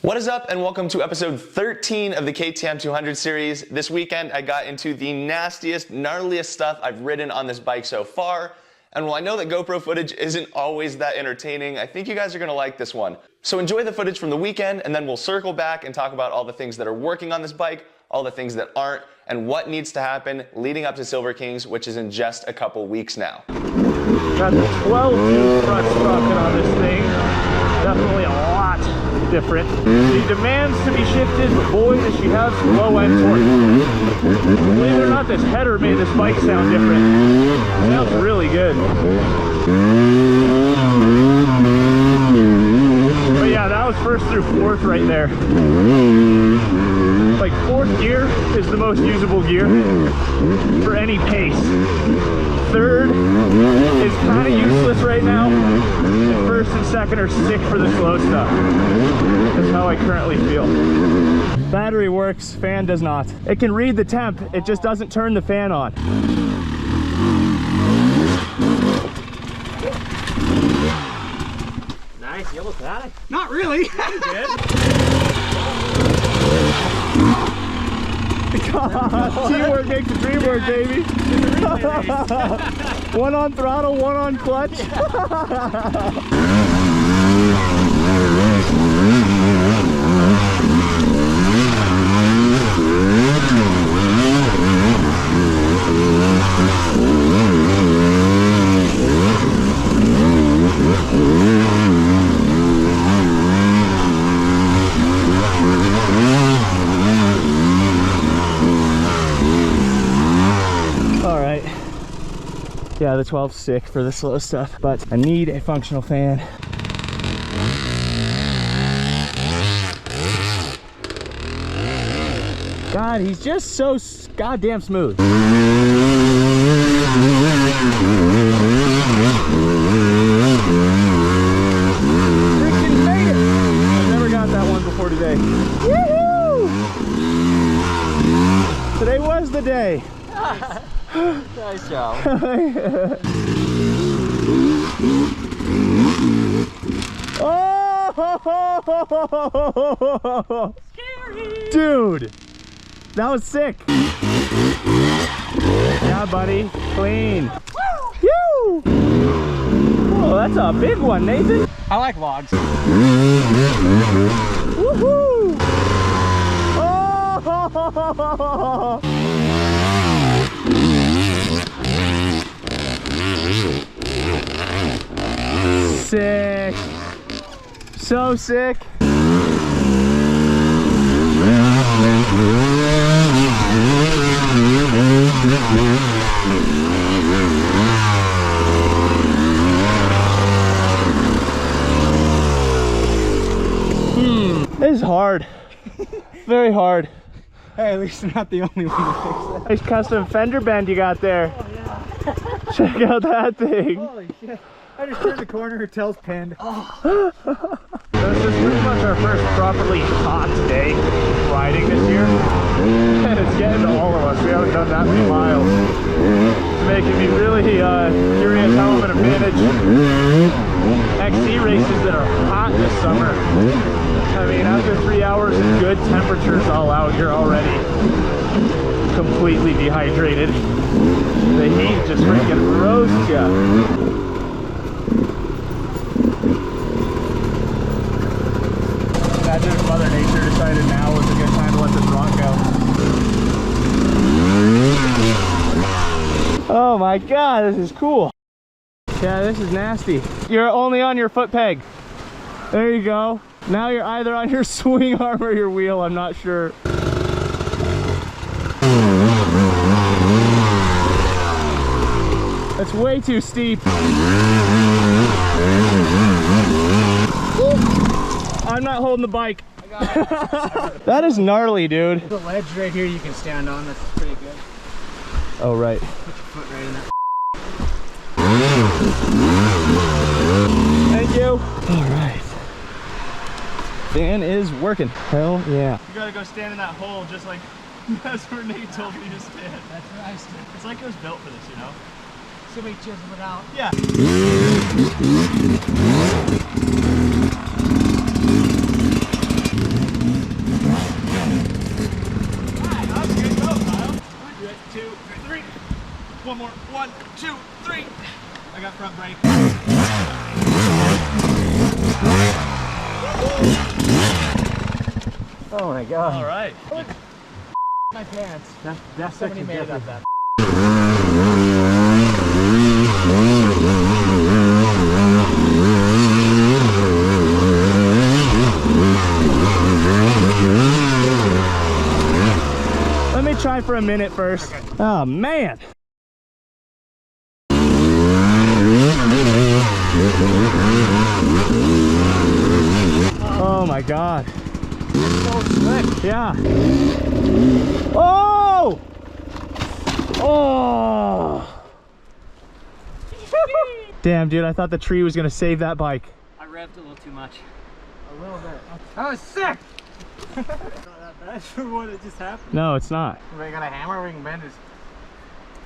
What is up, and welcome to episode 13 of the KTM 200 series. This weekend I got into the nastiest, gnarliest stuff I've ridden on this bike so far. And while I know that GoPro footage isn't always that entertaining, I think you guys are gonna like this one. So enjoy the footage from the weekend, and then we'll circle back and talk about all the things that are working on this bike, all the things that aren't, and what needs to happen leading up to Silver Kings, which is in just a couple weeks now. Got the 12-tooth front sprocket on this thing. Definitely a lot different. She demands to be shifted, but boy, does she have some low end torque. Believe it or not, this header made this bike sound different. It sounds really good. But yeah, that was first through fourth right there. Like fourth gear is the most usable gear for any pace. Third is kind of useless right now. And first and second are sick for the slow stuff. That's how I currently feel. Battery works, fan does not. It can read the temp, it just doesn't turn the fan on. Nice, you almost had it. Not really. You did. Teamwork makes the dream work, baby. One on throttle, one on clutch. Yeah, the 12's sick for the slow stuff, but I need a functional fan. God, he's just so goddamn smooth. Freaking made it! I've never got that one before today. Woohoo! Today was the day. Nice job. Oh! Scary! Dude, that was sick. Yeah, buddy, clean. Woo! Oh, that's a big one, Nathan. I like logs. Woohoo! Oh! Sick. So sick. This is hard. Very hard. Hey, at least you're not the only one to fix that. Nice custom fender bend you got there. Oh, yeah. Check out that thing. Holy shit. I just turned the corner, her tail's pinned. Oh. This is pretty much our first properly hot day riding this year. And it's getting to all of us. We haven't done that many miles. It's making me really curious how I'm going to manage XC races that are hot this summer. I mean, after 3 hours of good temperatures all out, you're already completely dehydrated. The heat just freaking roasts ya. Imagine if Mother Nature decided now was a good time to let this rock go. Oh my god, this is cool. Yeah, this is nasty. You're only on your foot peg. There you go. Now you're either on your swing arm or your wheel, I'm not sure. That's way too steep. I'm not holding the bike. I got it. That is gnarly, dude. There's a ledge right here you can stand on, that's pretty good. Oh, right. Put your foot right in that. Thank you. All right. Fan is working. Hell yeah. You gotta go stand in that hole just like that's where Nate told me to stand. That's nice. It's like it was built for this, you know? Somebody chisel it out. Yeah. Oh my god. All right. My pants. That Somebody section made it up definitely. that. Let me try for a minute first. Okay. Oh man. Oh my god. So slick. Yeah. Oh! Oh! Damn, dude, I thought the tree was gonna save that bike. I revved a little too much. A little bit. That was sick! Not that bad for what it just happened. No, it's not. We got a hammer, we can bend his.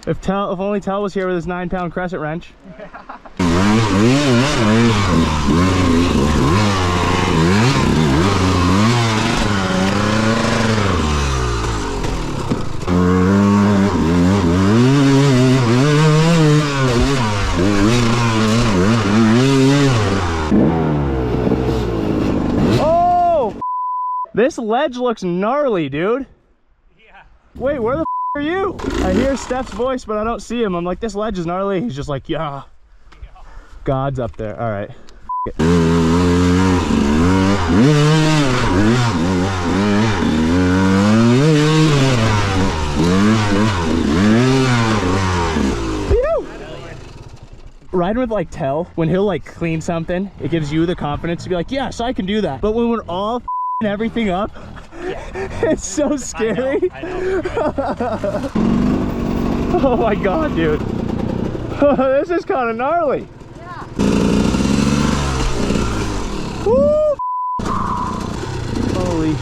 If only Tell was here with his 9-pound crescent wrench. Oh! This ledge looks gnarly, dude. Yeah. Wait, where the are you? I hear Steph's voice, but I don't see him. I'm like, this ledge is gnarly. He's just like, yeah. God's up there. All right. Riding with like Tell, when he'll like clean something, it gives you the confidence to be like, yes, I can do that. But when we're all everything up, it's so scary. I know. Oh my god, dude. This is kind of gnarly. Yeah. Woo! Holy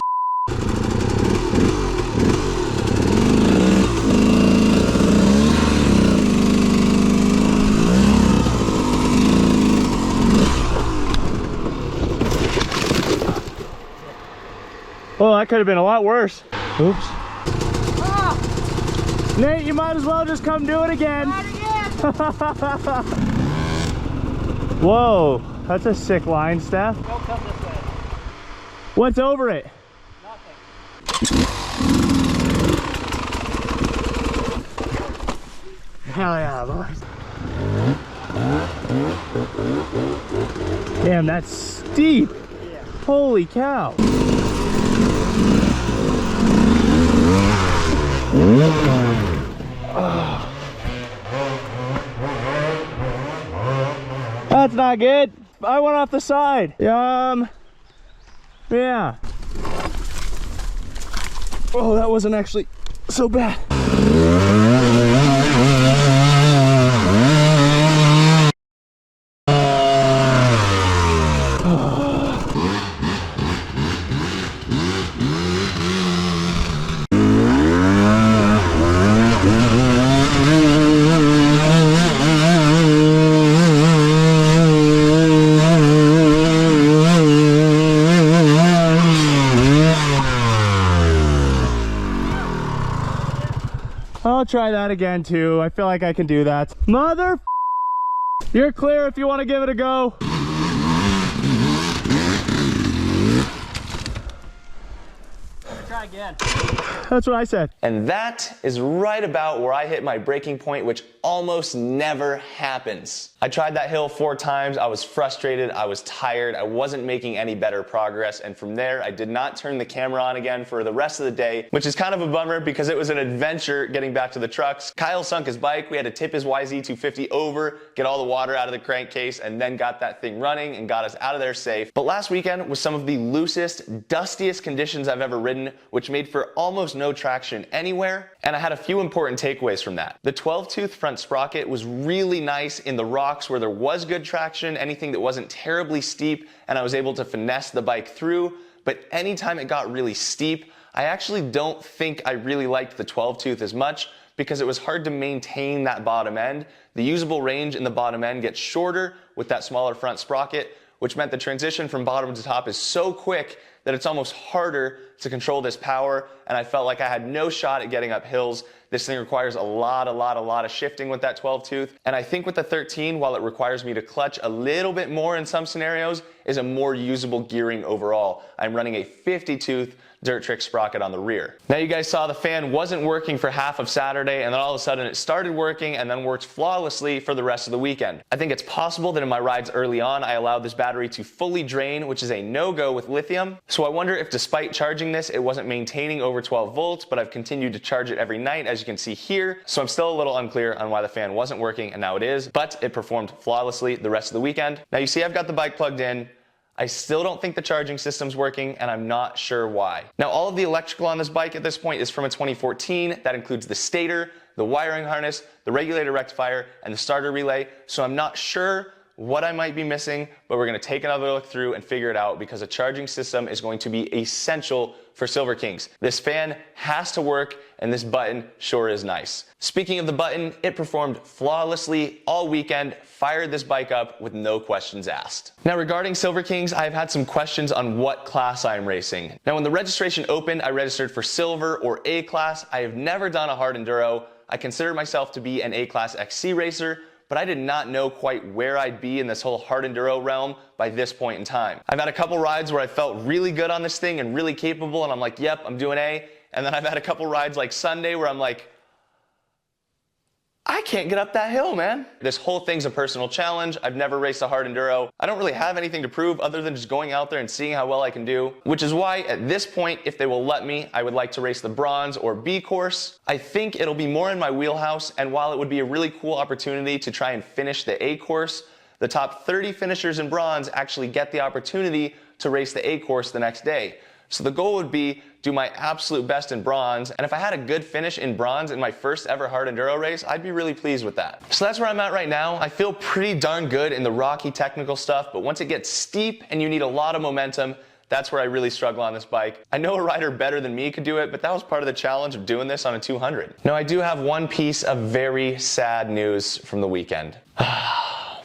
oh, that could have been a lot worse. Oops. Ah! Nate, you might as well just come do it again. Whoa, that's a sick line, Steph. Don't come this way. What's over it? Nothing. Hell yeah, boys. Damn, that's steep. Yeah. Holy cow. That's not good. I went off the side. Yeah. Oh, that wasn't actually so bad. I'll try that again too. I feel like I can do that. Mother, you're clear if you want to give it a go. Try again. That's what I said. And that is right about where I hit my breaking point, which almost never happens. I tried that hill 4 times. I was frustrated. I was tired. I wasn't making any better progress. And from there, I did not turn the camera on again for the rest of the day, which is kind of a bummer because it was an adventure getting back to the trucks. Kyle sunk his bike. We had to tip his YZ250 over, get all the water out of the crankcase, and then got that thing running and got us out of there safe. But last weekend was some of the loosest, dustiest conditions I've ever ridden, which made for almost no traction anywhere. And I had a few important takeaways from that. The 12-tooth front sprocket was really nice in the rocks where there was good traction, anything that wasn't terribly steep, and I was able to finesse the bike through. But anytime it got really steep, I actually don't think I really liked the 12-tooth as much because it was hard to maintain that bottom end. The usable range in the bottom end gets shorter with that smaller front sprocket, which meant the transition from bottom to top is so quick that it's almost harder to control this power, and I felt like I had no shot at getting up hills. This thing requires a lot of shifting with that 12 tooth, and I think with the 13, while it requires me to clutch a little bit more in some scenarios, is a more usable gearing overall. I'm running a 50 tooth dirt trick sprocket on the rear. Now you guys saw the fan wasn't working for half of Saturday, and then all of a sudden it started working and then worked flawlessly for the rest of the weekend. I think it's possible that in my rides early on I allowed this battery to fully drain, which is a no-go with lithium. So I wonder if despite charging this it wasn't maintaining over 12 volts, but I've continued to charge it every night, as you can see here. So I'm still a little unclear on why the fan wasn't working, and now it is, but it performed flawlessly the rest of the weekend. Now you see I've got the bike plugged in. I still don't think the charging system's working, and I'm not sure why. Now, all of the electrical on this bike at this point is from a 2014. That includes the stator, the wiring harness, the regulator rectifier, and the starter relay. So I'm not sure what I might be missing, but we're gonna take another look through and figure it out, because a charging system is going to be essential for Silver Kings. This fan has to work, and this button sure is nice. Speaking of the button, it performed flawlessly all weekend, fired this bike up with no questions asked. Now regarding Silver Kings, I've had some questions on what class I'm racing. Now when the registration opened, I registered for Silver or A class. I have never done a hard enduro. I consider myself to be an A class XC racer, but I did not know quite where I'd be in this whole hard enduro realm by this point in time. I've had a couple rides where I felt really good on this thing and really capable, and I'm like, yep, I'm doing A. And then I've had a couple rides like Sunday where I'm like, I can't get up that hill, man. This whole thing's a personal challenge. I've never raced a hard enduro. I don't really have anything to prove other than just going out there and seeing how well I can do, which is why at this point, if they will let me, I would like to race the bronze or B course. I think it'll be more in my wheelhouse, and while it would be a really cool opportunity to try and finish the A course, the top 30 finishers in bronze actually get the opportunity to race the A course the next day. So the goal would be do my absolute best in bronze, and if I had a good finish in bronze in my first ever hard enduro race, I'd be really pleased with that. So that's where I'm at right now. I feel pretty darn good in the rocky technical stuff, but once it gets steep and you need a lot of momentum, that's where I really struggle on this bike. I know a rider better than me could do it, but that was part of the challenge of doing this on a 200. Now I do have one piece of very sad news from the weekend.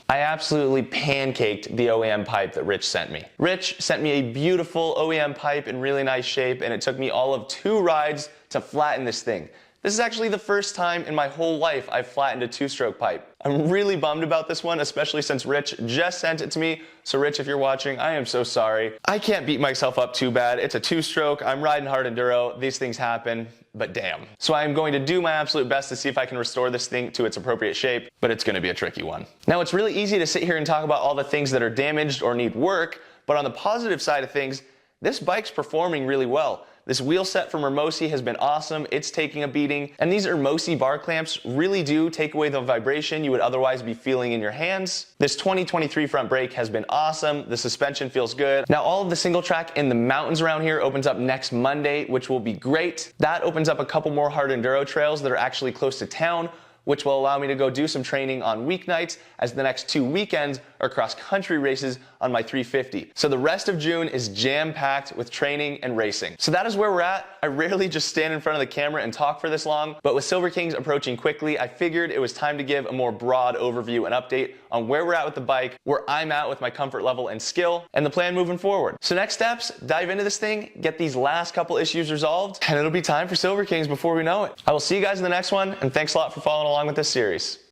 I absolutely pancaked the OEM pipe that Rich sent me. Rich sent me a beautiful OEM pipe in really nice shape, and it took me all of 2 rides to flatten this thing. This is actually the first time in my whole life I've flattened a 2-stroke pipe. I'm really bummed about this one, especially since Rich just sent it to me. So Rich, if you're watching, I am so sorry. I can't beat myself up too bad. It's a 2-stroke, I'm riding hard enduro, these things happen, but damn. So I am going to do my absolute best to see if I can restore this thing to its appropriate shape, but it's gonna be a tricky one. Now it's really easy to sit here and talk about all the things that are damaged or need work, but on the positive side of things, this bike's performing really well. This wheel set from Urmosi has been awesome. It's taking a beating. And these Urmosi bar clamps really do take away the vibration you would otherwise be feeling in your hands. This 2023 front brake has been awesome. The suspension feels good. Now all of the single track in the mountains around here opens up next Monday, which will be great. That opens up a couple more hard enduro trails that are actually close to town, which will allow me to go do some training on weeknights, as the next 2 weekends are cross-country races on my 350. So the rest of June is jam-packed with training and racing. So that is where we're at. I rarely just stand in front of the camera and talk for this long, but with Silver Kings approaching quickly, I figured it was time to give a more broad overview and update on where we're at with the bike, where I'm at with my comfort level and skill, and the plan moving forward. So next steps, dive into this thing, get these last couple issues resolved, and it'll be time for Silver Kings before we know it. I will see you guys in the next one, and thanks a lot for following along with this series.